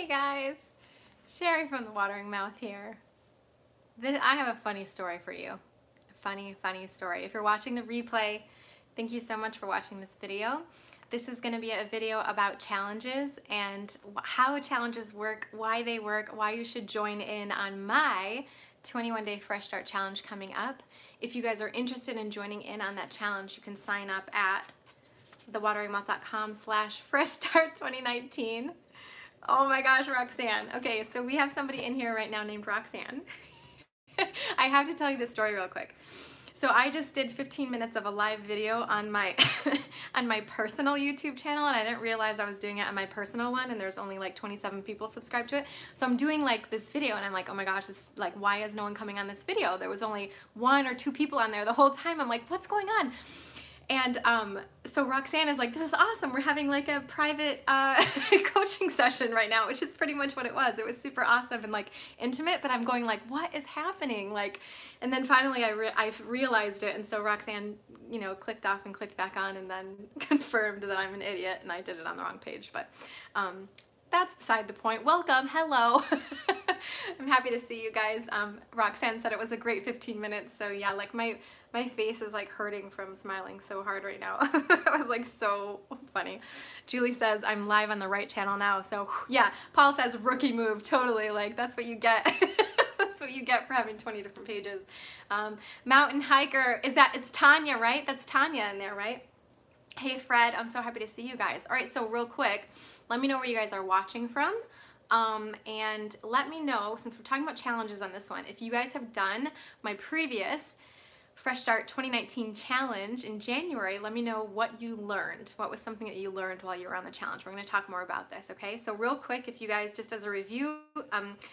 Hey guys, Cheri from the Watering Mouth here. I have a funny story for you. A funny story. If you're watching the replay, thank you so much for watching this video. This is going to be a video about challenges and how challenges work, why they work, why you should join in on my 21-day Fresh Start Challenge coming up. If you guys are interested in joining in on that challenge, you can sign up at thewateringmouth.com/freshstart2019. Oh my gosh, Roxanne. Okay, so we have somebody in here right now named Roxanne. I have to tell you this story real quick. So I just did 15 minutes of a live video on my on my personal YouTube channel, and I didn't realize I was doing it on my personal one, and there's only like 27 people subscribed to it. So I'm doing like this video and I'm like, oh my gosh, this, like, why is no one coming on this video? There was only 1 or 2 people on there the whole time. I'm like, what's going on? And so Roxanne is like, this is awesome. We're having like a private coaching session right now, which is pretty much what it was. It was super awesome and like intimate, but I'm going like, what is happening? Like, and then finally I realized it. And so Roxanne, you know, clicked off and clicked back on and then confirmed that I'm an idiot and I did it on the wrong page. But that's beside the point. Welcome, hello. I'm happy to see you guys. Roxanne said it was a great 15 minutes. So yeah, like my face is like hurting from smiling so hard right now. That was like so funny. Julie says I'm live on the right channel now. So yeah, Paul says rookie move, totally. Like that's what you get. That's what you get for having 20 different pages. Mountain hiker, it's Tanya, right? That's Tanya in there, right? Hey Fred, I'm so happy to see you guys. All right, so real quick, let me know where you guys are watching from. And let me know, since we're talking about challenges on this one, if you guys have done my previous Fresh Start 2019 challenge in January, let me know what you learned. What was something that you learned while you were on the challenge? We're going to talk more about this, okay? So real quick, if you guys, just as a review,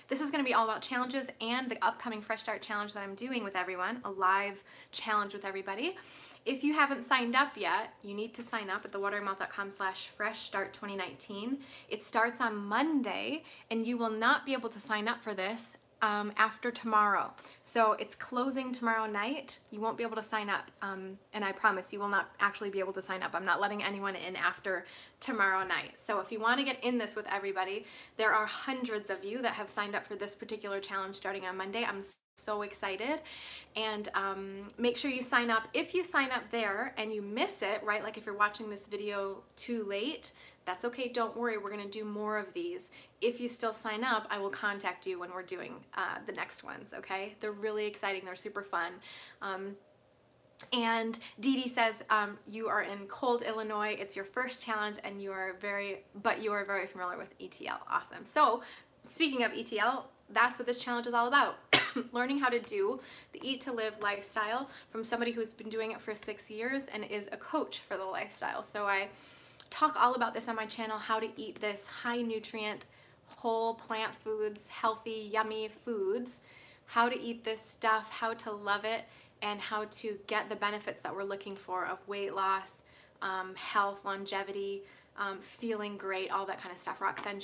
this is going to be all about challenges and the upcoming Fresh Start challenge that I'm doing with everyone, a live challenge with everybody. If you haven't signed up yet, you need to sign up at thewateringmouth.com/freshstart2019. It starts on Monday, and you will not be able to sign up for this after tomorrow. So it's closing tomorrow night. You won't be able to sign up, and I promise you will not actually be able to sign up. I'm not letting anyone in after tomorrow night. So if you want to get in this with everybody, there are hundreds of you that have signed up for this particular challenge starting on Monday. I'm so excited, and make sure you sign up. If you sign up there and you miss it, right, like if you're watching this video too late, that's okay, don't worry, we're gonna do more of these. If you still sign up, I will contact you when we're doing the next ones, okay? They're really exciting, they're super fun. And Dee Dee says, you are in Cold, Illinois, it's your first challenge, and you are very familiar with ETL, awesome. So, speaking of ETL, that's what this challenge is all about. Learning how to do the Eat to Live lifestyle from somebody who's been doing it for 6 years and is a coach for the lifestyle. So I talk all about this on my channel, how to eat this high nutrient, whole plant foods, healthy, yummy foods, how to eat this stuff, how to love it, and how to get the benefits that we're looking for of weight loss, health, longevity, feeling great, all that kind of stuff. Roxanne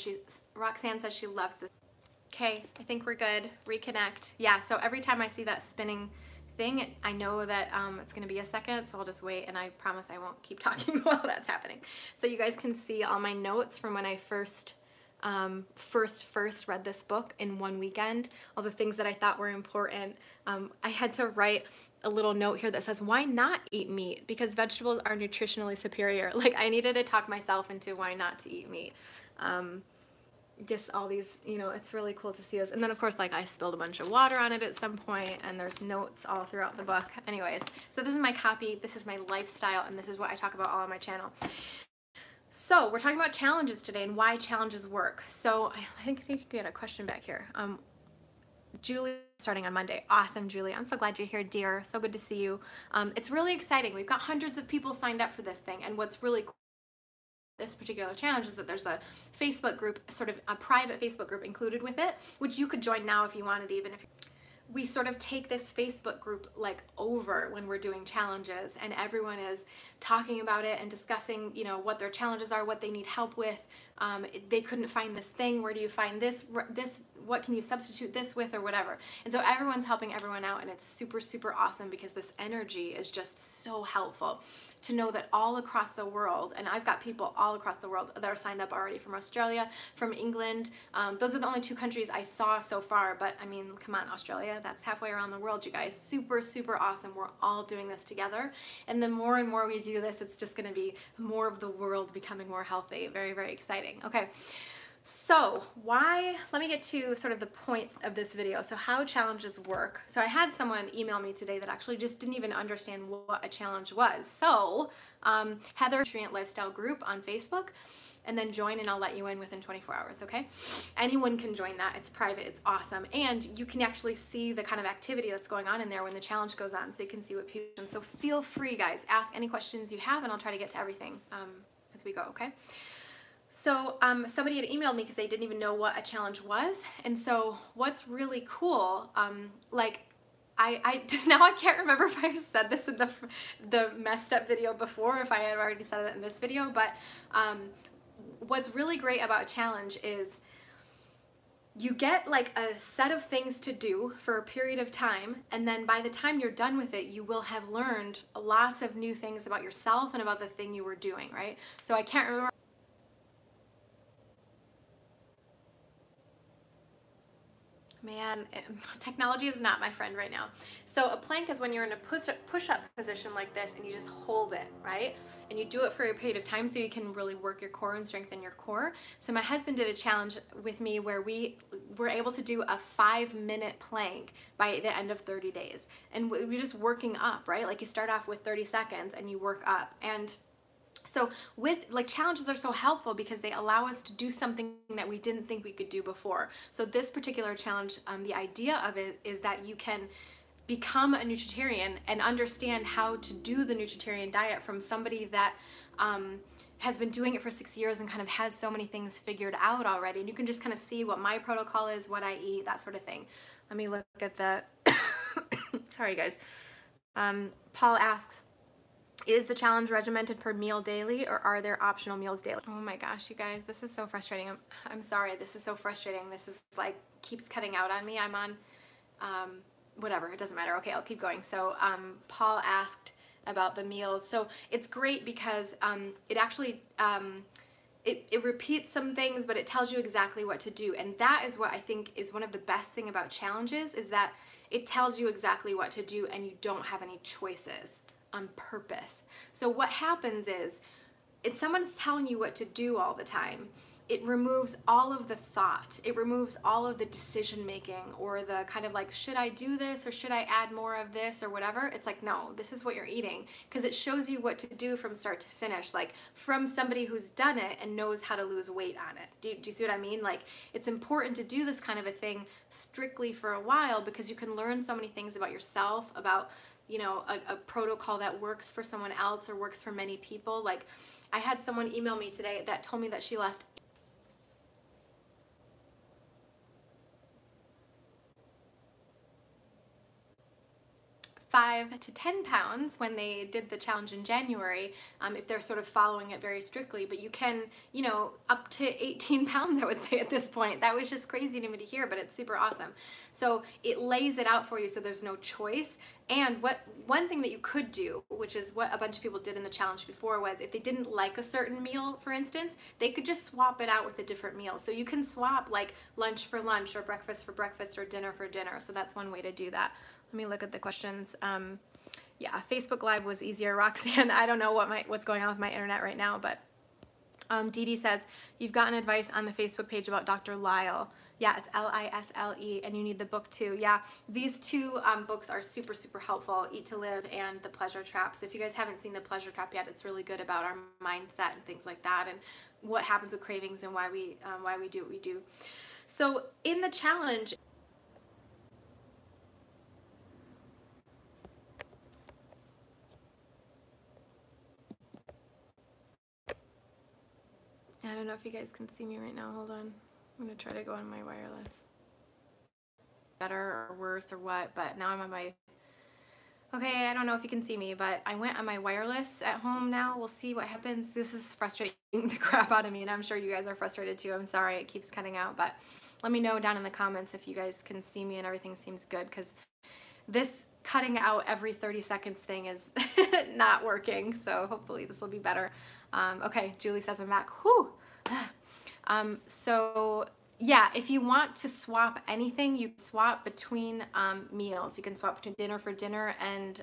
says she loves this. Okay, I think we're good. Reconnect. Yeah, so every time I see that spinning thing, I know that it's going to be a second, so I'll just wait, and I promise I won't keep talking while that's happening. So you guys can see all my notes from when I first read this book in one weekend, all the things that I thought were important. I had to write a little note here that says, why not eat meat? Because vegetables are nutritionally superior. Like, I needed to talk myself into why not to eat meat. Just all these, you know, it's really cool to see this. And then of course, like, I spilled a bunch of water on it at some point, and there's notes all throughout the book. Anyways, so this is my copy, this is my lifestyle, and this is what I talk about all on my channel. So we're talking about challenges today and why challenges work. So I think we had a question back here. Julie, starting on Monday. Awesome, Julie. I'm so glad you're here, dear. So good to see you. It's really exciting. We've got hundreds of people signed up for this thing, and what's really cool this particular challenge is that there's a Facebook group, sort of a private Facebook group included with it, which you could join now if you wanted, even if we sort of take this Facebook group like over when we're doing challenges, and everyone is talking about it and discussing, you know, what their challenges are, what they need help with. They couldn't find this thing, where do you find this, what can you substitute this with, or whatever. And so everyone's helping everyone out, and it's super, super awesome because this energy is just so helpful. to know that all across the world, and I've got people all across the world that are signed up already from Australia, from England. Those are the only 2 countries I saw so far, but I mean, come on, Australia, that's halfway around the world, you guys. Super, super awesome. We're all doing this together. And the more and more we do this, it's just gonna be more of the world becoming more healthy. Very, very exciting. Okay. So let me get to sort of the point of this video. So how challenges work. So I had someone email me today that actually just didn't even understand what a challenge was. So Heather, Nutrient Lifestyle Group on Facebook, and then join and I'll let you in within 24 hours, okay? Anyone can join that. It's private, it's awesome. And you can actually see the kind of activity that's going on in there when the challenge goes on, so you can see what people, so feel free, guys, ask any questions you have and I'll try to get to everything as we go, okay? So somebody had emailed me because they didn't even know what a challenge was. And so what's really cool, like I now I can't remember if I said this in the messed up video before, if I had already said it in this video, but what's really great about a challenge is you get like a set of things to do for a period of time, and then by the time you're done with it, you will have learned lots of new things about yourself and about the thing you were doing, right? So I can't remember. Man, technology is not my friend right now. So a plank is when you're in a push-up position like this and you just hold it, right? And you do it for a period of time so you can really work your core and strengthen your core. So my husband did a challenge with me where we were able to do a 5-minute plank by the end of 30 days. And we're just working up, right? Like you start off with 30 seconds and you work up. And so challenges are so helpful because they allow us to do something that we didn't think we could do before. So this particular challenge, the idea of it is that you can become a nutritarian and understand how to do the nutritarian diet from somebody that has been doing it for 6 years and kind of has so many things figured out already. And you can just kind of see what my protocol is, what I eat, that sort of thing. Let me look at the, sorry guys. Paul asks, is the challenge regimented per meal daily or are there optional meals daily? Oh my gosh, you guys, this is so frustrating. I'm sorry, this is so frustrating. This is like, keeps cutting out on me. I'm on, whatever, it doesn't matter. Okay, I'll keep going. So Paul asked about the meals. So it's great because it actually, it repeats some things, but it tells you exactly what to do. And that is what I think is one of the best thing about challenges, is that it tells you exactly what to do and you don't have any choices on purpose. So what happens is, if someone's telling you what to do all the time, it removes all of the thought. It removes all of the decision making or the kind of like, should I do this or should I add more of this or whatever? It's like, no, this is what you're eating, because it shows you what to do from start to finish, like from somebody who's done it and knows how to lose weight on it. Do you see what I mean? Like, it's important to do this kind of a thing strictly for a while because you can learn so many things about yourself, about, you know, a protocol that works for someone else or works for many people. Like, I had someone email me today that told me that she lost 5 to 10 pounds when they did the challenge in January, if they're sort of following it very strictly. But you can, you know, up to 18 pounds, I would say at this point. That was just crazy to me to hear, but it's super awesome. So it lays it out for you so there's no choice. And one thing that you could do, which is what a bunch of people did in the challenge before, was if they didn't like a certain meal, for instance, they could just swap it out with a different meal. So you can swap like lunch for lunch or breakfast for breakfast or dinner for dinner. So that's one way to do that. Let me look at the questions. Yeah, Facebook Live was easier, Roxanne. I don't know what's going on with my internet right now, but Dee Dee says, you've gotten advice on the Facebook page about Dr. Lisle. Yeah, it's Lisle, and you need the book too. Yeah, these two books are super, super helpful, Eat to Live and The Pleasure Trap. So if you guys haven't seen The Pleasure Trap yet, it's really good about our mindset and things like that and what happens with cravings and why we do what we do. So in the challenge, I don't know if you guys can see me right now. Hold on. I'm going to try to go on my wireless. Better or worse or what, but now I'm on my... Okay, I don't know if you can see me, but I went on my wireless at home now. We'll see what happens. This is frustrating the crap out of me, and I'm sure you guys are frustrated too. I'm sorry it keeps cutting out, but let me know down in the comments if you guys can see me and everything seems good, because this cutting out every 30 seconds thing is not working. So hopefully this will be better. Okay, Julie says I'm back. Whew. So yeah, if you want to swap anything, you can swap between meals. You can swap between dinner for dinner and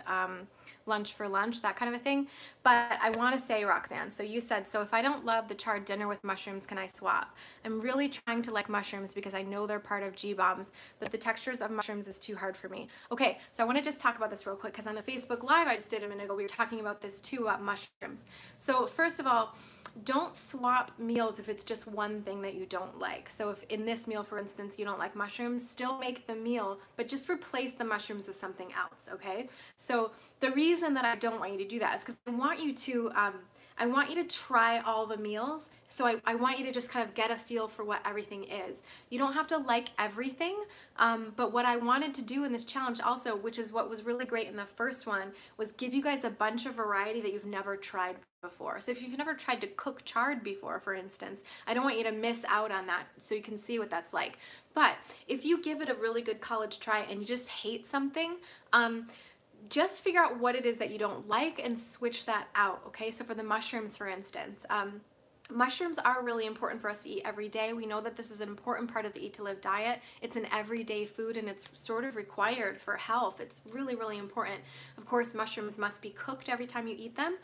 lunch for lunch, that kind of a thing. But I want to say, Roxanne, so you said, so if I don't love the charred dinner with mushrooms, can I swap? I'm really trying to like mushrooms because I know they're part of G-bombs, but the textures of mushrooms is too hard for me. Okay, so I want to just talk about this real quick because on the Facebook Live I just did a minute ago, we were talking about this too, mushrooms. So first of all, don't swap meals if it's just one thing that you don't like. So if in this meal, for instance, you don't like mushrooms, still make the meal, but just replace the mushrooms with something else, okay? So the reason that I don't want you to do that is because I want you to try all the meals. So I want you to just kind of get a feel for what everything is. You don't have to like everything, but what I wanted to do in this challenge also, which is what was really great in the first one, was give you guys a bunch of variety that you've never tried before. So if you've never tried to cook chard before, for instance, I don't want you to miss out on that so you can see what that's like. But if you give it a really good college try and you just hate something, just figure out what it is that you don't like and switch that out, okay? So for the mushrooms, for instance, mushrooms are really important for us to eat every day. We know that this is an important part of the Eat to Live diet. It's an everyday food and it's sort of required for health. It's really, really important. Of course, mushrooms must be cooked every time you eat them,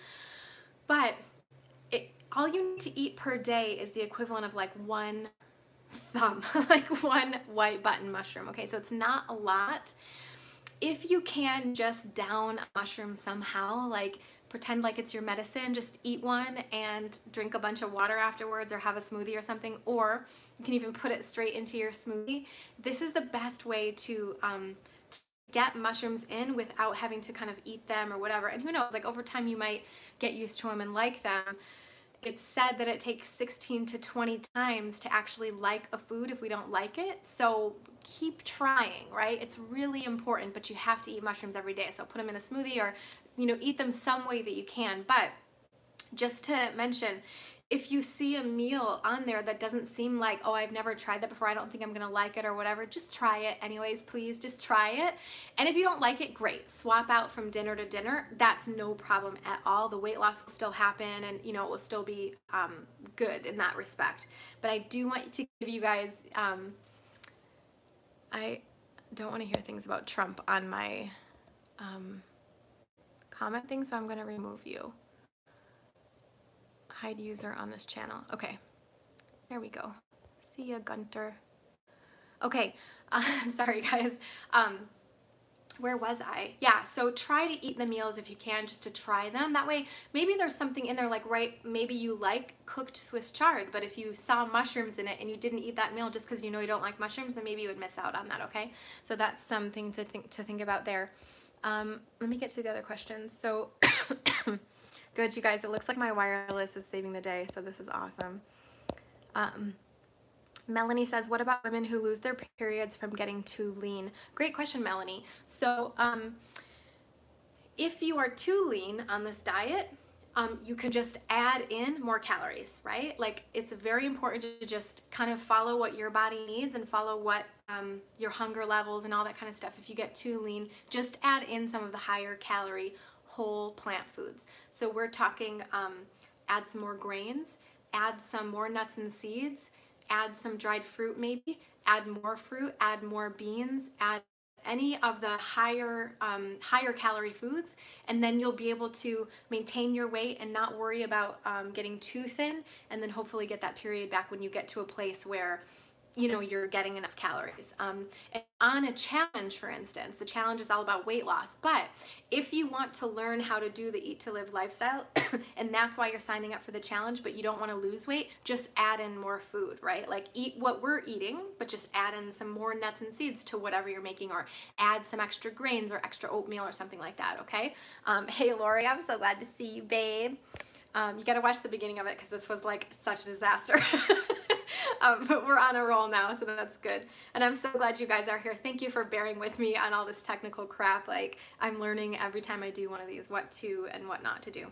but all you need to eat per day is the equivalent of like one thumb, like one white button mushroom, okay? So it's not a lot. If you can just down a mushroom somehow, like pretend like it's your medicine, just eat one and drink a bunch of water afterwards or have a smoothie or something, or you can even put it straight into your smoothie. This is the best way to get mushrooms in without having to kind of eat them or whatever. And who knows, like over time you might get used to them and like them. It's said that it takes 16 to 20 times to actually like a food if we don't like it. So keep trying, right? It's really important, but you have to eat mushrooms every day. So put them in a smoothie or, you know, eat them some way that you can. But just to mention, if you see a meal on there that doesn't seem like, oh, I've never tried that before, I don't think I'm gonna like it or whatever, just try it anyways, please, just try it. And if you don't like it, great, swap out from dinner to dinner. That's no problem at all. The weight loss will still happen and, you know, it will still be good in that respect. But I do want to give you guys, I don't wanna hear things about Trump on my comment thing, so I'm gonna remove you. Hide user on this channel. Okay, there we go. See ya, Gunter. Okay, sorry guys. Where was I? Yeah, so try to eat the meals if you can, just to try them. That way, maybe there's something in there like, right, maybe you like cooked Swiss chard, but if you saw mushrooms in it and you didn't eat that meal just because you know you don't like mushrooms, then maybe you would miss out on that, okay? So that's something to think about there. Let me get to the other questions. So, good, you guys. It looks like my wireless is saving the day, so this is awesome. Melanie says, what about women who lose their periods from getting too lean? Great question, Melanie. So if you are too lean on this diet, you can just add in more calories, right? Like it's very important to just kind of follow what your body needs and follow what your hunger levels and all that kind of stuff. If you get too lean, just add in some of the higher calorie whole plant foods. So we're talking add some more grains, add some more nuts and seeds, add some dried fruit maybe, add more fruit, add more beans, add any of the higher calorie foods, and then you'll be able to maintain your weight and not worry about getting too thin, and then hopefully get that period back when you get to a place where you know you're getting enough calories. And on a challenge, for instance, the challenge is all about weight loss, but if you want to learn how to do the Eat to Live lifestyle and that's why you're signing up for the challenge, but you don't want to lose weight, just add in more food, right? Like eat what we're eating, but just add in some more nuts and seeds to whatever you're making, or add some extra grains or extra oatmeal or something like that, okay? Hey Lori, I'm so glad to see you, babe. You gotta watch the beginning of it because this was like such a disaster. But we're on a roll now, so that's good. And I'm so glad you guys are here. Thank you for bearing with me on all this technical crap. Like, I'm learning every time I do one of these what to and what not to do.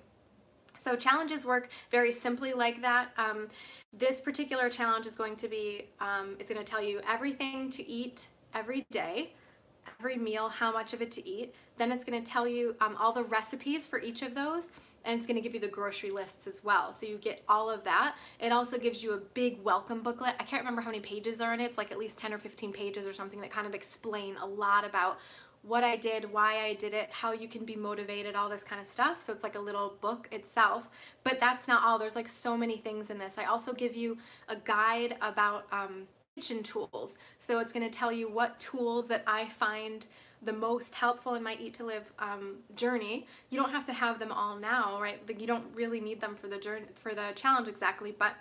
So challenges work very simply like that. This particular challenge is going to be, it's going to tell you everything to eat every day, every meal, how much of it to eat. Then it's going to tell you all the recipes for each of those, and it's going to give you the grocery lists as well. So you get all of that. It also gives you a big welcome booklet. I can't remember how many pages are in it. It's like at least 10 or 15 pages or something that kind of explain a lot about what I did, why I did it, how you can be motivated, all this kind of stuff. So it's like a little book itself, but that's not all. There's like so many things in this. I also give you a guide about kitchen tools. So it's going to tell you what tools that I find the most helpful in my Eat to Live journey. You don't have to have them all now, right? Like, you don't really need them for the journey, for the challenge exactly, but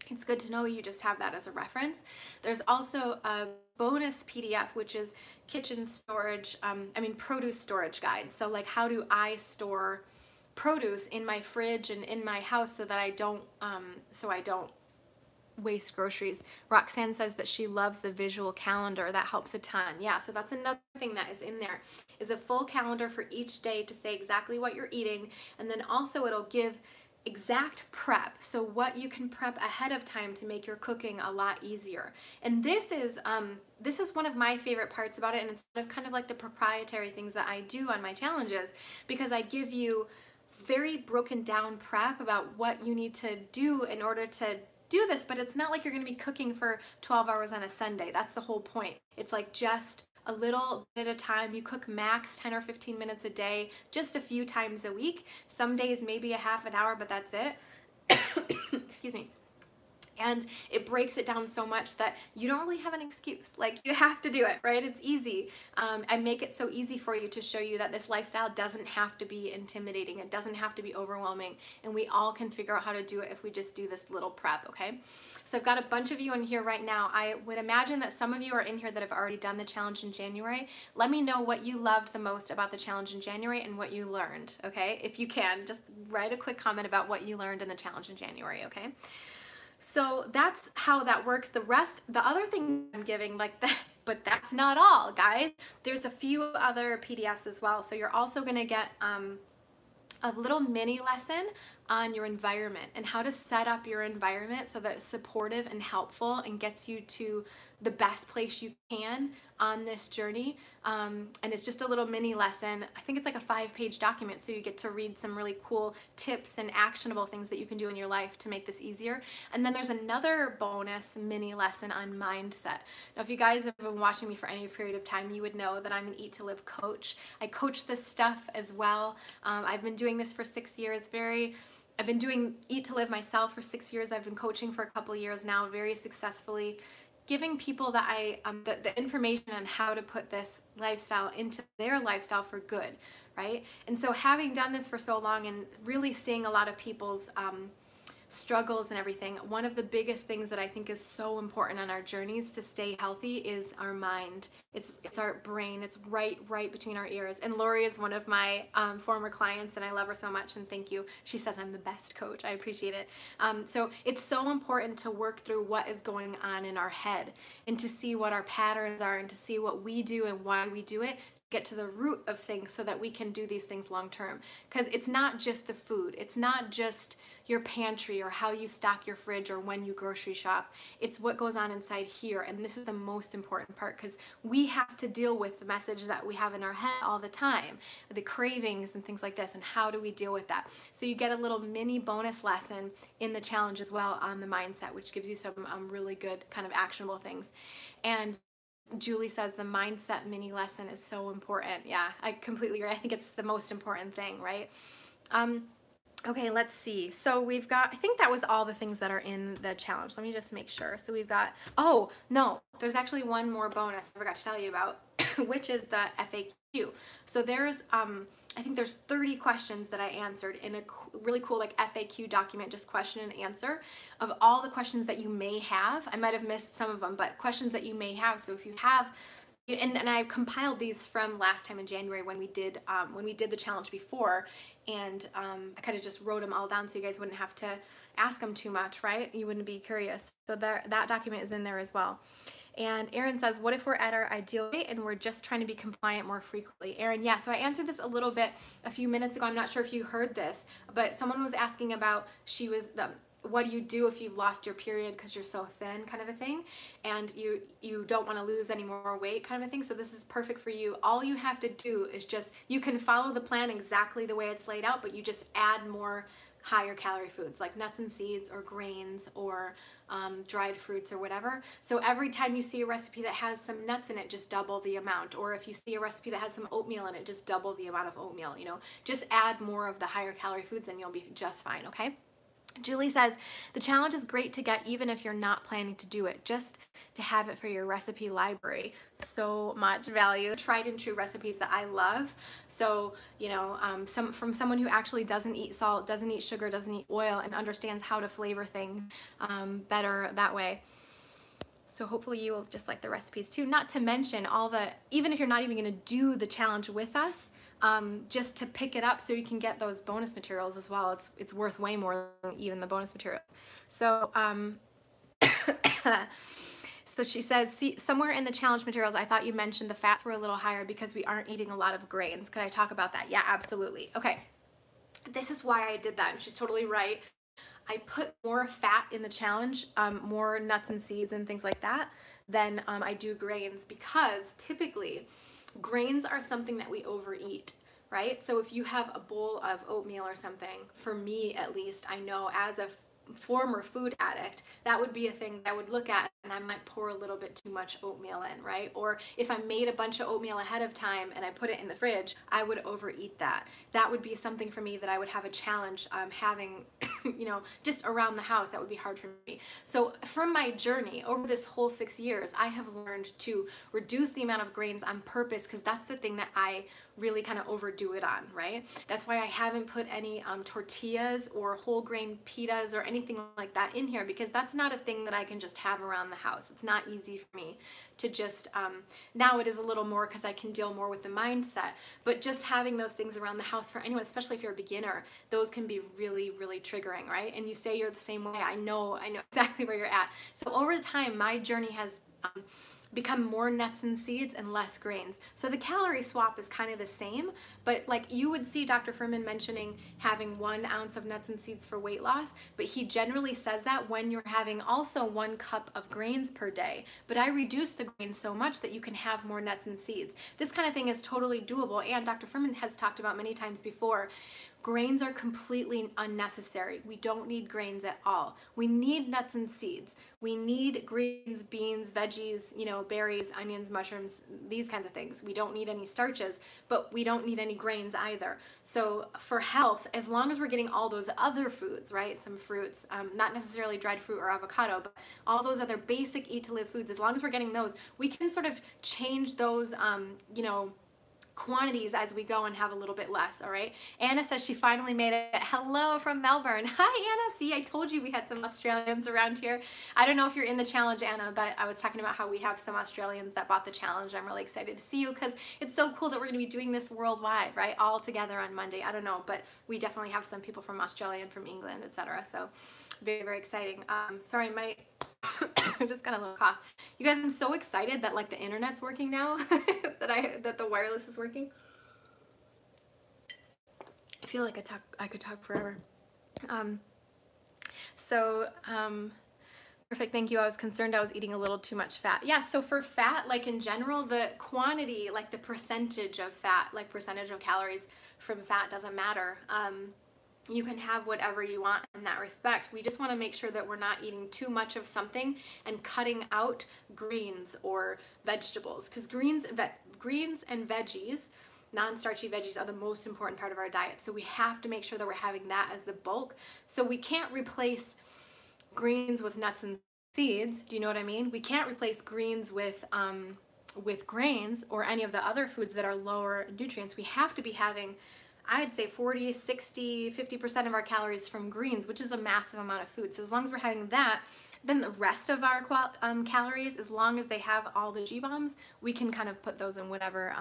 it's good to know you just have that as a reference. There's also a bonus PDF, which is kitchen storage, produce storage guide. So like, how do I store produce in my fridge and in my house so that I don't waste groceries. Roxanne says that she loves the visual calendar. That helps a ton. Yeah, so that's another thing that is in there, is a full calendar for each day to say exactly what you're eating, and then also it'll give exact prep, so what you can prep ahead of time to make your cooking a lot easier. And this is one of my favorite parts about it, and it's kind of like the proprietary things that I do on my challenges, because I give you very broken down prep about what you need to do in order to do this, but it's not like you're going to be cooking for 12 hours on a Sunday. That's the whole point. It's like just a little bit at a time. You cook max 10 or 15 minutes a day, just a few times a week. Some days maybe a half an hour, but that's it. Excuse me. And it breaks it down so much that you don't really have an excuse. Like, you have to do it, right? It's easy. I make it so easy for you to show you that this lifestyle doesn't have to be intimidating. It doesn't have to be overwhelming. And we all can figure out how to do it if we just do this little prep, okay? So I've got a bunch of you in here right now. I would imagine that some of you are in here that have already done the challenge in January. Let me know what you loved the most about the challenge in January and what you learned, okay? If you can, just write a quick comment about what you learned in the challenge in January, okay? So that's how that works. The other thing I'm giving, like that, but that's not all, guys. There's a few other PDFs as well. So you're also going to get a little mini lesson on your environment and how to set up your environment so that it's supportive and helpful and gets you to the best place you can on this journey. And it's just a little mini lesson. I think it's like a 5-page document, so you get to read some really cool tips and actionable things that you can do in your life to make this easier. And then there's another bonus mini lesson on mindset. Now, if you guys have been watching me for any period of time, you would know that I'm an Eat to Live coach. I coach this stuff as well. I've been doing this for 6 years. I've been doing Eat to Live myself for 6 years. I've been coaching for a couple of years now, very successfully, giving people that the information on how to put this lifestyle into their lifestyle for good, right? And so having done this for so long and really seeing a lot of people's struggles and everything, one of the biggest things that I think is so important on our journeys to stay healthy is our mind. It's our brain. It's right between our ears. And Lori is one of my former clients, and I love her so much, and thank you. She says I'm the best coach. I appreciate it. So it's so important to work through what is going on in our head and to see what our patterns are and to see what we do and why we do it, get to the root of things so that we can do these things long term. Because it's not just the food. It's not just your pantry or how you stock your fridge or when you grocery shop. It's what goes on inside here. And this is the most important part, because we have to deal with the message that we have in our head all the time, the cravings and things like this, and how do we deal with that. So you get a little mini bonus lesson in the challenge as well on the mindset, which gives you some really good kind of actionable things. And Julie says the mindset mini lesson is so important. Yeah, I completely agree. I think it's the most important thing, right? Okay, let's see. So we've got, I think that was all the things that are in the challenge. Let me just make sure. So we've got, oh, no, there's actually one more bonus I forgot to tell you about, which is the FAQ. So there's, I think there's 30 questions that I answered in a really cool like FAQ document, just question and answer of all the questions that you may have. I might have missed some of them, but questions that you may have. So if you have, and I compiled these from last time in January when we did the challenge before, and I kind of just wrote them all down so you guys wouldn't have to ask them too much, right? You wouldn't be curious. So that document is in there as well. And Erin says, what if we're at our ideal weight and we're just trying to be compliant more frequently? Erin, yeah, so I answered this a little bit a few minutes ago. I'm not sure if you heard this, but someone was asking about, what do you do if you've lost your period because you're so thin, kind of a thing, and you don't want to lose any more weight, kind of a thing. So this is perfect for you. All you have to do is just, you can follow the plan exactly the way it's laid out, but you just add more higher calorie foods like nuts and seeds or grains or dried fruits or whatever. So every time you see a recipe that has some nuts in it, just double the amount. Or if you see a recipe that has some oatmeal in it, just double the amount of oatmeal, you know, just add more of the higher calorie foods and you'll be just fine, okay? Julie says, the challenge is great to get even if you're not planning to do it, just to have it for your recipe library. So much value. Tried and true recipes that I love. So, you know, from someone who actually doesn't eat salt, doesn't eat sugar, doesn't eat oil, and understands how to flavor things better that way. So hopefully you will just like the recipes too. Not to mention all the, even if you're not even gonna do the challenge with us, just to pick it up so you can get those bonus materials as well. It's worth way more than even the bonus materials. So, so she says, see, somewhere in the challenge materials, I thought you mentioned the fats were a little higher because we aren't eating a lot of grains. Could I talk about that? Yeah, absolutely. Okay, this is why I did that, and she's totally right. I put more fat in the challenge, more nuts and seeds and things like that, than I do grains, because typically grains are something that we overeat, right? So if you have a bowl of oatmeal or something, for me at least, I know as a former food addict, that would be a thing that I would look at, and I might pour a little bit too much oatmeal in, right? Or if I made a bunch of oatmeal ahead of time and I put it in the fridge, I would overeat that. That would be something for me that I would have a challenge having, you know, just around the house. That would be hard for me. So from my journey over this whole 6 years, I have learned to reduce the amount of grains on purpose, because that's the thing that I really kind of overdo it on, right? That's why I haven't put any tortillas or whole grain pitas or anything like that in here, because that's not a thing that I can just have around the house. It's not easy for me to just, now it is a little more because I can deal more with the mindset, but just having those things around the house for anyone, especially if you're a beginner, those can be really, really triggering, right? And you say you're the same way. I know exactly where you're at. So over time, my journey has become more nuts and seeds and less grains. So the calorie swap is kind of the same, but like you would see Dr. Furman mentioning having 1 ounce of nuts and seeds for weight loss, but he generally says that when you're having also 1 cup of grains per day. But I reduce the grains so much that you can have more nuts and seeds. This kind of thing is totally doable, and Dr. Furman has talked about many times before, grains are completely unnecessary. We don't need grains at all. We need nuts and seeds. We need greens, beans, veggies, you know, berries, onions, mushrooms, these kinds of things. We don't need any starches, but we don't need any grains either. So for health, as long as we're getting all those other foods, right, some fruits, not necessarily dried fruit or avocado, but all those other basic eat to live foods, as long as we're getting those, we can sort of change those, you know, quantities as we go and have a little bit less. All right, Anna says she finally made it. Hello from Melbourne. Hi Anna. See, I told you we had some Australians around here. I don't know if you're in the challenge, Anna, but I was talking about how we have some Australians that bought the challenge. I'm really excited to see you, because it's so cool that we're going to be doing this worldwide, right, all together on Monday. I don't know, but we definitely have some people from Australia and from England, etc. So very, very exciting. Sorry, my I just got a little cough. You guys, I'm so excited that like the internet's working now, that the wireless is working. I feel like I could talk forever. Perfect, thank you. I was concerned I was eating a little too much fat. Yeah, so for fat, like in general, the quantity, like the percentage of fat, like percentage of calories from fat doesn't matter. You can have whatever you want in that respect. We just want to make sure that we're not eating too much of something and cutting out greens or vegetables, because greens and veggies, non-starchy veggies, are the most important part of our diet. So we have to make sure that we're having that as the bulk. So we can't replace greens with nuts and seeds. Do you know what I mean? We can't replace greens with grains or any of the other foods that are lower nutrients. We have to be having, I'd say 40, 60, 50% of our calories from greens, which is a massive amount of food. So as long as we're having that, then the rest of our calories, as long as they have all the G-bombs, we can kind of put those in whatever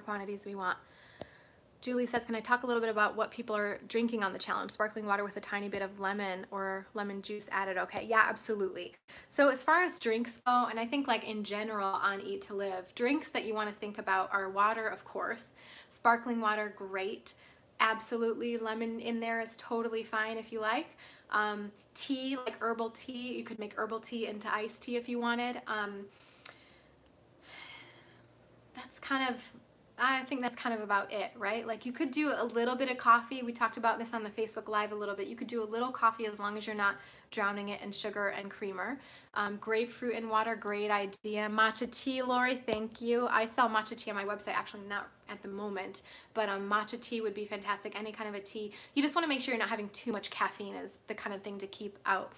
quantities we want. Julie says, can I talk a little bit about what people are drinking on the challenge? Sparkling water with a tiny bit of lemon or lemon juice added. Okay, yeah, absolutely. So as far as drinks go, and I think like in general on Eat to Live, drinks that you want to think about are water, of course. Sparkling water, great. Absolutely, lemon in there is totally fine if you like. Tea, like herbal tea, you could make herbal tea into iced tea if you wanted. That's kind of, I think that's kind of about it, right? Like you could do a little bit of coffee. We talked about this on the Facebook Live a little bit. You could do a little coffee as long as you're not drowning it in sugar and creamer. Grapefruit and water, great idea. Matcha tea, Lori, thank you. I sell matcha tea on my website, actually not at the moment, but matcha tea would be fantastic. Any kind of a tea. You just want to make sure you're not having too much caffeine is the kind of thing to keep out.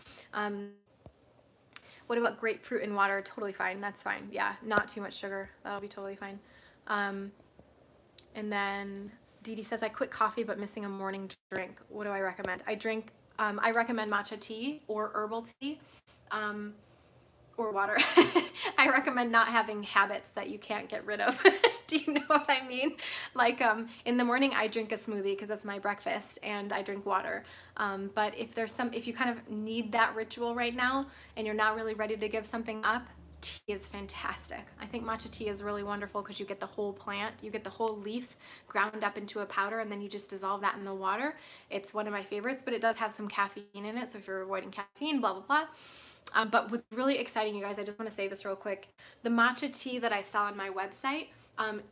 What about grapefruit and water? Totally fine. That's fine. Yeah, not too much sugar. That'll be totally fine. And then Dee Dee says, I quit coffee but missing a morning drink. What do I recommend? I recommend matcha tea or herbal tea or water. I recommend not having habits that you can't get rid of. Do you know what I mean? Like in the morning I drink a smoothie because that's my breakfast, and I drink water. But if you kind of need that ritual right now and you're not really ready to give something up, tea is fantastic. I think matcha tea is really wonderful because you get the whole plant, you get the whole leaf ground up into a powder, and then you just dissolve that in the water. It's one of my favorites, but it does have some caffeine in it, so if you're avoiding caffeine, blah, blah, blah. But what's really exciting, you guys, I just want to say this real quick. The matcha tea that I sell on my website,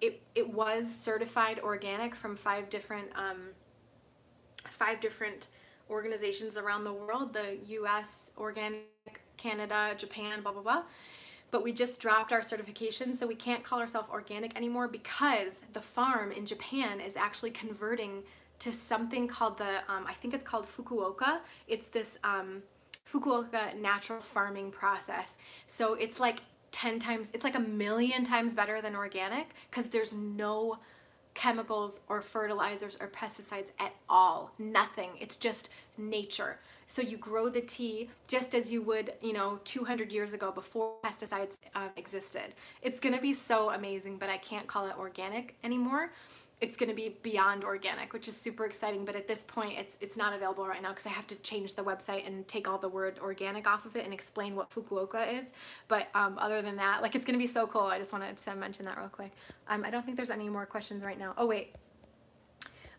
it was certified organic from five different organizations around the world, the US, organic, Canada, Japan, blah, blah, blah. But we just dropped our certification, so we can't call ourselves organic anymore because the farm in Japan is actually converting to something called I think it's called Fukuoka. It's this Fukuoka natural farming process. So it's like 10 times, it's like 1,000,000 times better than organic because there's no chemicals or fertilizers or pesticides at all. Nothing. It's just nature. So you grow the tea just as you would, 200 years ago before pesticides existed. It's going to be so amazing, but I can't call it organic anymore. It's going to be beyond organic, which is super exciting. But at this point, it's not available right now because I have to change the website and take all the word organic off of it and explain what Fukuoka is. But other than that, like, it's going to be so cool. I just wanted to mention that real quick. I don't think there's any more questions right now. Oh, wait.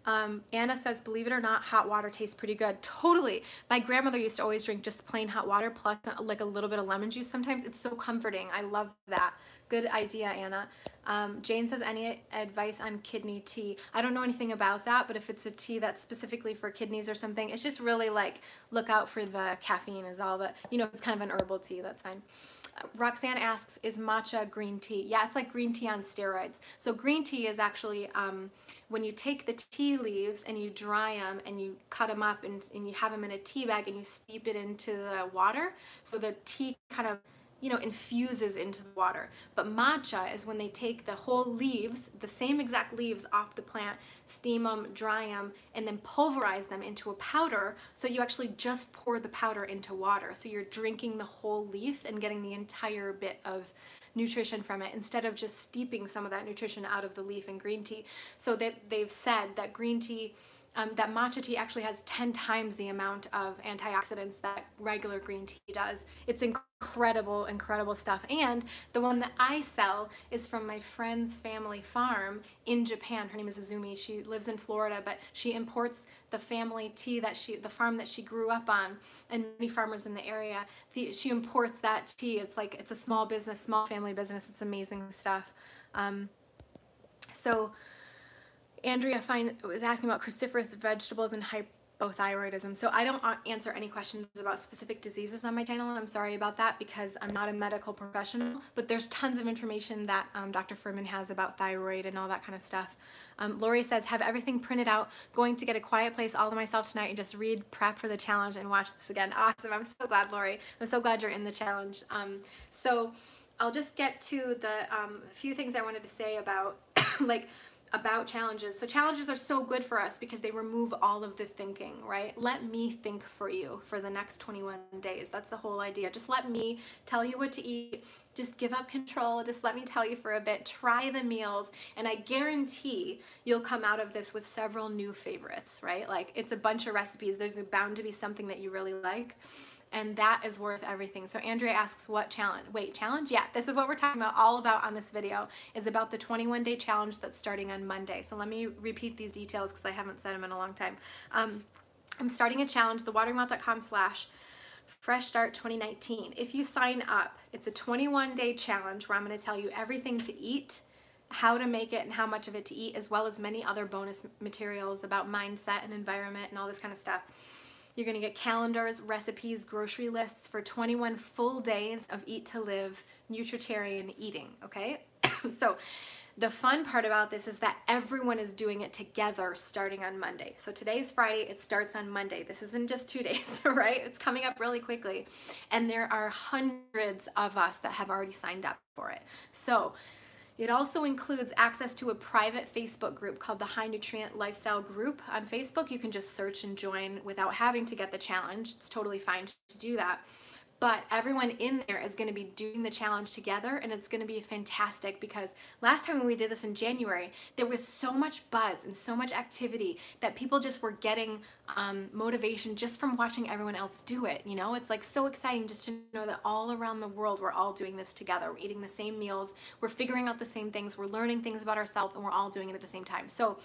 Anna says, believe it or not, hot water tastes pretty good. Totally. My grandmother used to always drink just plain hot water plus like a little bit of lemon juice sometimes. It's so comforting. I love that. Good idea, Anna. Jane says, any advice on kidney tea? I don't know anything about that, but if it's a tea that's specifically for kidneys or something, it's just really like, look out for the caffeine is all, but if it's kind of an herbal tea, that's fine. Roxanne asks, is matcha green tea? Yeah, it's like green tea on steroids. So green tea is actually when you take the tea leaves and you dry them and you cut them up and you have them in a tea bag and you steep it into the water, so the tea kind of infuses into the water. But matcha is when they take the whole leaves, the same exact leaves off the plant, steam them, dry them, and then pulverize them into a powder so that you actually just pour the powder into water. So you're drinking the whole leaf and getting the entire bit of nutrition from it instead of just steeping some of that nutrition out of the leaf in green tea. So that they've said that green tea, that matcha tea actually has 10 times the amount of antioxidants that regular green tea does. It's incredible, incredible stuff. And the one that I sell is from my friend's family farm in Japan. Her name is Azumi. She lives in Florida, but she imports the family tea the farm that she grew up on, and many farmers in the area. She imports that tea. It's a small business, small family business. It's amazing stuff. So Andrea was asking about cruciferous vegetables and hypothyroidism. So I don't answer any questions about specific diseases on my channel. I'm sorry about that because I'm not a medical professional, but there's tons of information that Dr. Furman has about thyroid and all that kind of stuff. Lori says, have everything printed out, going to get a quiet place all to myself tonight and just read, prep for the challenge and watch this again. Awesome. I'm so glad, Lori. I'm so glad you're in the challenge. So I'll just get to the few things I wanted to say about about challenges. So challenges are so good for us because they remove all of the thinking, right? Let me think for you for the next 21 days. That's the whole idea. Just let me tell you what to eat. Just give up control. Just let me tell you for a bit. Try the meals, and I guarantee you'll come out of this with several new favorites, right? Like, it's a bunch of recipes. There's bound to be something that you really like, and that is worth everything. So Andrea asks, what challenge? Wait, challenge? Yeah, this is what we're talking about, all about on this video, is about the 21-day challenge that's starting on Monday. So let me repeat these details because I haven't said them in a long time. I'm starting a challenge, thewateringmouth.com/Fresh Start 2019. If you sign up, it's a 21-day challenge where I'm going to tell you everything to eat, how to make it, and how much of it to eat, as well as many other bonus materials about mindset and environment and all this kind of stuff. You're going to get calendars, recipes, grocery lists for 21 full days of Eat to Live nutritarian eating, okay? So the fun part about this is that everyone is doing it together starting on Monday. So today's Friday, it starts on Monday. This isn't just 2 days, right? It's coming up really quickly. And there are hundreds of us that have already signed up for it. So it also includes access to a private Facebook group called the High Nutrient Lifestyle Group on Facebook. You can just search and join without having to get the challenge. It's totally fine to do that. But everyone in there is going to be doing the challenge together, and it's going to be fantastic because last time when we did this in January, there was so much buzz and so much activity that people just were getting motivation just from watching everyone else do it. You know, it's like so exciting just to know that all around the world we're all doing this together. We're eating the same meals, we're figuring out the same things, we're learning things about ourselves, and we're all doing it at the same time. So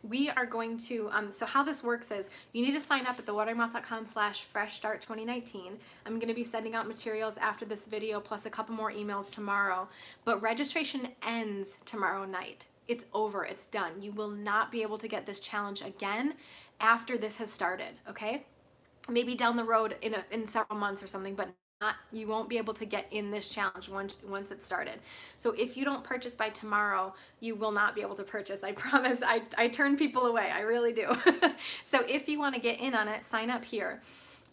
we are going to, so how this works is you need to sign up at thewateringmouth.com/Fresh Start 2019. I'm going to be sending out materials after this video plus a couple more emails tomorrow, but registration ends tomorrow night. It's over, it's done. You will not be able to get this challenge again after this has started, okay? Maybe down the road in several months or something, but you won't be able to get in this challenge once it's started. So if you don't purchase by tomorrow, you will not be able to purchase. I promise. I turn people away. I really do. So if you want to get in on it, sign up here.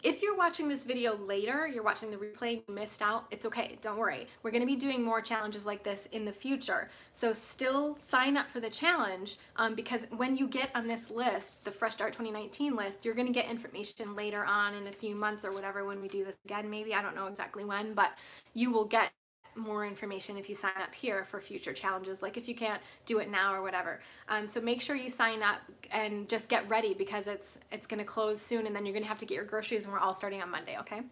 If you're watching this video later, you're watching the replay, you missed out, it's okay, don't worry. We're gonna be doing more challenges like this in the future. So still sign up for the challenge because when you get on this list, the Fresh Start 2019 list, you're gonna get information later on in a few months or whatever when we do this again, maybe, I don't know exactly when, but you will get more information if you sign up here for future challenges, like if you can't do it now or whatever. So make sure you sign up and just get ready because it's going to close soon, and then you're going to have to get your groceries, and we're all starting on Monday, okay?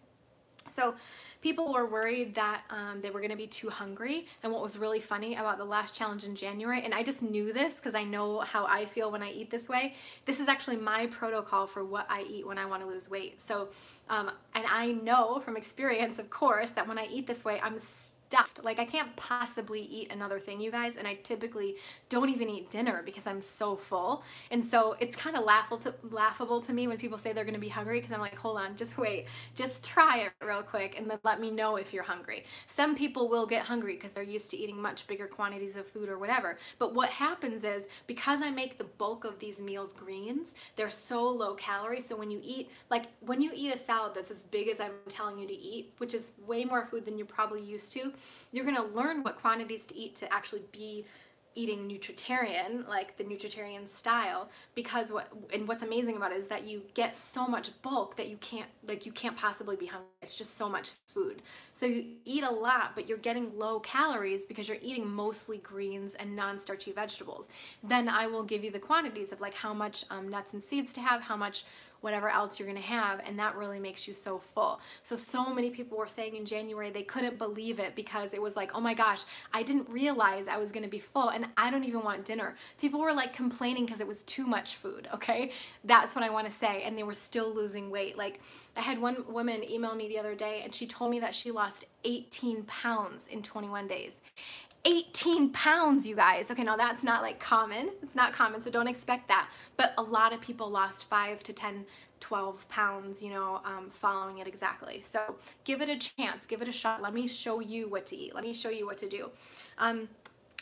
So people were worried that they were going to be too hungry, and what was really funny about the last challenge in January, and I just knew this because I know how I feel when I eat this way, this is actually my protocol for what I eat when I want to lose weight. So and I know from experience, of course, that when I eat this way, I'm stuffed. Like I can't possibly eat another thing, you guys, and I typically don't even eat dinner because I'm so full. And so it's kind of laughable to me when people say they're going to be hungry, because I'm like, hold on, just wait, just try it real quick and then let me know if you're hungry. Some people will get hungry because they're used to eating much bigger quantities of food or whatever. But what happens is, because I make the bulk of these meals greens, they're so low calorie. So when you eat, like when you eat a salad that's as big as I'm telling you to eat, which is way more food than you're probably used to, you're going to learn what quantities to eat to actually be eating nutritarian, like the nutritarian style, because what's amazing about it is that you get so much bulk that you can't possibly be hungry. It's just so much food. So you eat a lot, but you're getting low calories because you're eating mostly greens and non-starchy vegetables. Then I will give you the quantities of like how much nuts and seeds to have, how much whatever else you're gonna have, and that really makes you so full. So many people were saying in January they couldn't believe it because it was like, oh my gosh, I didn't realize I was gonna be full and I don't even want dinner. People were like complaining because it was too much food, okay? That's what I wanna say, and they were still losing weight. Like I had one woman email me the other day and she told me that she lost 18 pounds in 21 days. 18 pounds, you guys. Okay, now that's not like common. It's not common, so don't expect that. But a lot of people lost 5 to 10, 12 pounds, you know, following it exactly. So give it a chance, give it a shot. Let me show you what to eat. Let me show you what to do. A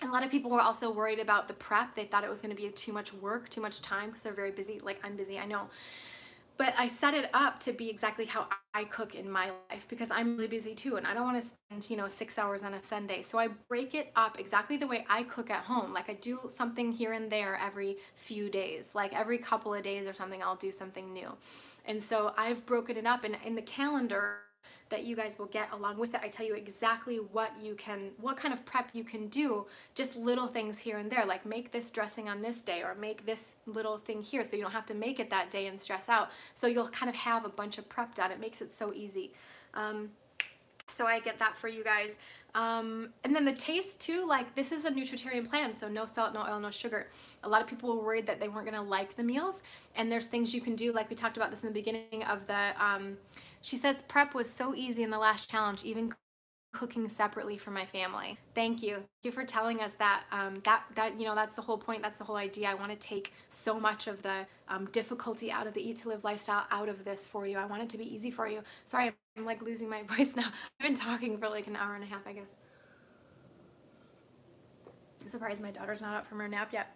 lot of people were also worried about the prep. They thought it was going to be too much work, too much time, because they're very busy. Like I'm busy, I know. But I set it up to be exactly how I cook in my life, because I'm really busy too, and I don't want to spend, you know, 6 hours on a Sunday. So I break it up exactly the way I cook at home. Like I do something here and there every few days, like every couple of days or something, I'll do something new. And so I've broken it up, and in the calendar that you guys will get along with it, I tell you exactly what kind of prep you can do, just little things here and there, like make this dressing on this day, or make this little thing here, so you don't have to make it that day and stress out. So you'll kind of have a bunch of prep done. It makes it so easy. So I get that for you guys. And then the taste too, like this is a nutritarian plan, so no salt, no oil, no sugar. A lot of people were worried that they weren't gonna like the meals, and there's things you can do, like we talked about this in the beginning of the, she says prep was so easy in the last challenge, even cooking separately for my family. Thank you. Thank you for telling us that. You know, that's the whole point. That's the whole idea. I want to take so much of the difficulty out of the Eat to Live lifestyle out of this for you. I want it to be easy for you. Sorry, I'm like losing my voice now. I've been talking for like an hour and a half, I guess. I'm surprised my daughter's not up from her nap yet.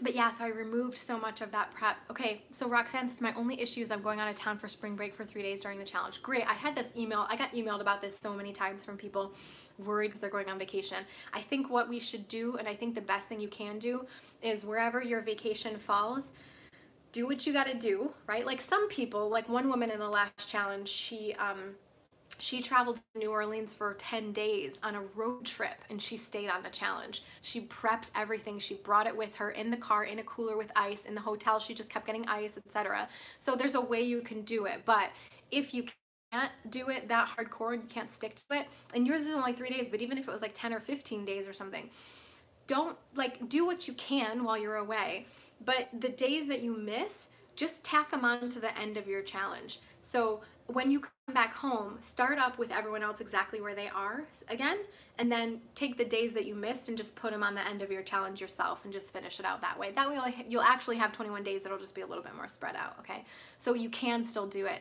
But yeah, so I removed so much of that prep. Okay, so Roxanne, this is my only issue is I'm going out of town for spring break for 3 days during the challenge. Great, I had this email, I got emailed about this so many times from people worried because they're going on vacation. I think what we should do, and I think the best thing you can do, is wherever your vacation falls, do what you gotta do, right? Like some people, like one woman in the last challenge, she traveled to New Orleans for 10 days on a road trip and she stayed on the challenge. She prepped everything. She brought it with her in the car, in a cooler with ice. In the hotel, she just kept getting ice, etc. So there's a way you can do it. But if you can't do it that hardcore and you can't stick to it, and yours is only 3 days, but even if it was like 10 or 15 days or something, don't do what you can while you're away. But the days that you miss, just tack them on to the end of your challenge. So when you come back home, start up with everyone else exactly where they are again, and then take the days that you missed and just put them on the end of your challenge yourself and just finish it out that way. That way you'll actually have 21 days. It'll just be a little bit more spread out, okay? So you can still do it.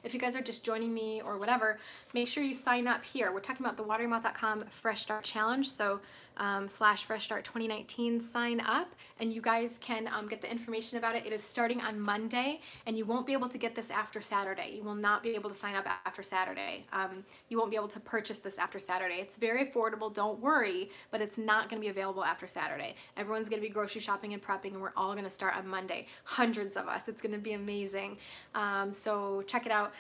If you guys are just joining me or whatever, make sure you sign up here. We're talking about the wateryourmouth.com Fresh Start Challenge, so / Fresh Start 2019, sign up, and you guys can get the information about it. It is starting on Monday, and you won't be able to get this after Saturday. You will not be able to sign up after Saturday. You won't be able to purchase this after Saturday. It's very affordable, don't worry, but it's not going to be available after Saturday. Everyone's going to be grocery shopping and prepping, and we're all going to start on Monday. Hundreds of us. It's going to be amazing. So check it out.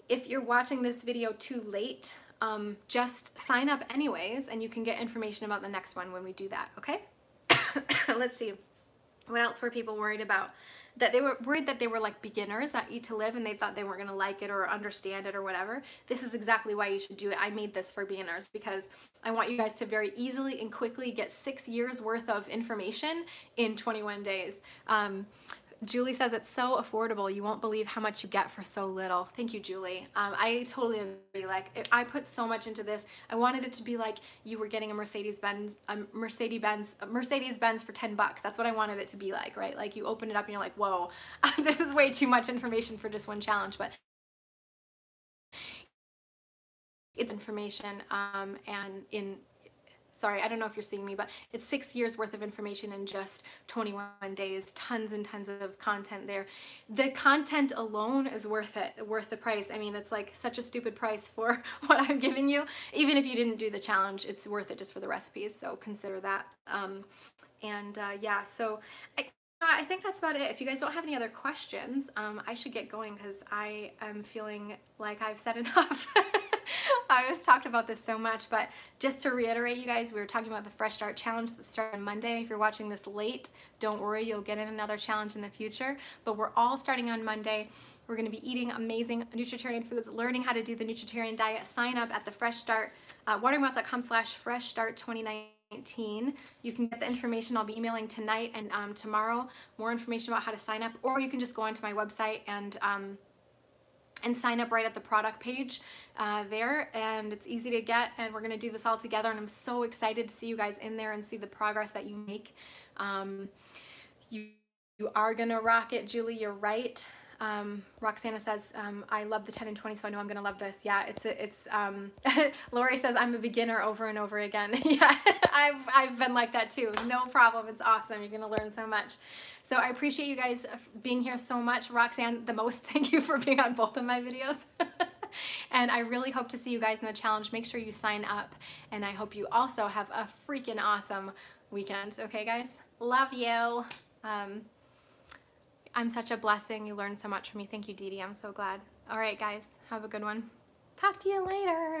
If you're watching this video too late, just sign up anyways, and you can get information about the next one when we do that, okay? Let's see. What else were people worried about? That they were worried that they were like beginners at Eat to Live and they thought they weren't going to like it or understand it or whatever. This is exactly why you should do it. I made this for beginners because I want you guys to very easily and quickly get 6 years worth of information in 21 days. Julie says it's so affordable. You won't believe how much you get for so little. Thank you, Julie. I totally agree. Like, I put so much into this. I wanted it to be like you were getting a Mercedes-Benz for 10 bucks. That's what I wanted it to be like, right? Like you open it up and you're like, whoa, this is way too much information for just one challenge. But it's information sorry, I don't know if you're seeing me, but it's 6 years worth of information in just 21 days, tons and tons of content there. The content alone is worth it, worth the price. I mean, it's like such a stupid price for what I'm giving you. Even if you didn't do the challenge, it's worth it just for the recipes, so consider that. Yeah, so I think that's about it. If you guys don't have any other questions, I should get going because I am feeling like I've said enough. I was talked about this so much, but just to reiterate, you guys, we were talking about the Fresh Start Challenge that started on Monday. If you're watching this late, don't worry, you'll get in another challenge in the future, but we're all starting on Monday. We're going to be eating amazing nutritarian foods, learning how to do the nutritarian diet. Sign up at the Fresh Start, wateryourmouth.com / Fresh Start 2019. You can get the information I'll be emailing tonight and tomorrow, more information about how to sign up, or you can just go onto my website and sign up right at the product page there, and it's easy to get, and we're going to do this all together, and I'm so excited to see you guys in there and see the progress that you make. You are going to rock it, Julie, you're right. Roxana says, I love the 10 and 20, so I know I'm going to love this. Yeah, it's Lori says, I'm a beginner over and over again. Yeah, I've been like that too. No problem. It's awesome. You're going to learn so much. So I appreciate you guys being here so much. Roxanne, the most, thank you for being on both of my videos. And I really hope to see you guys in the challenge. Make sure you sign up, and I hope you also have a freaking awesome weekend. Okay, guys? Love you. I'm such a blessing. You learned so much from me. Thank you, Dee Dee. I'm so glad. All right, guys. Have a good one. Talk to you later.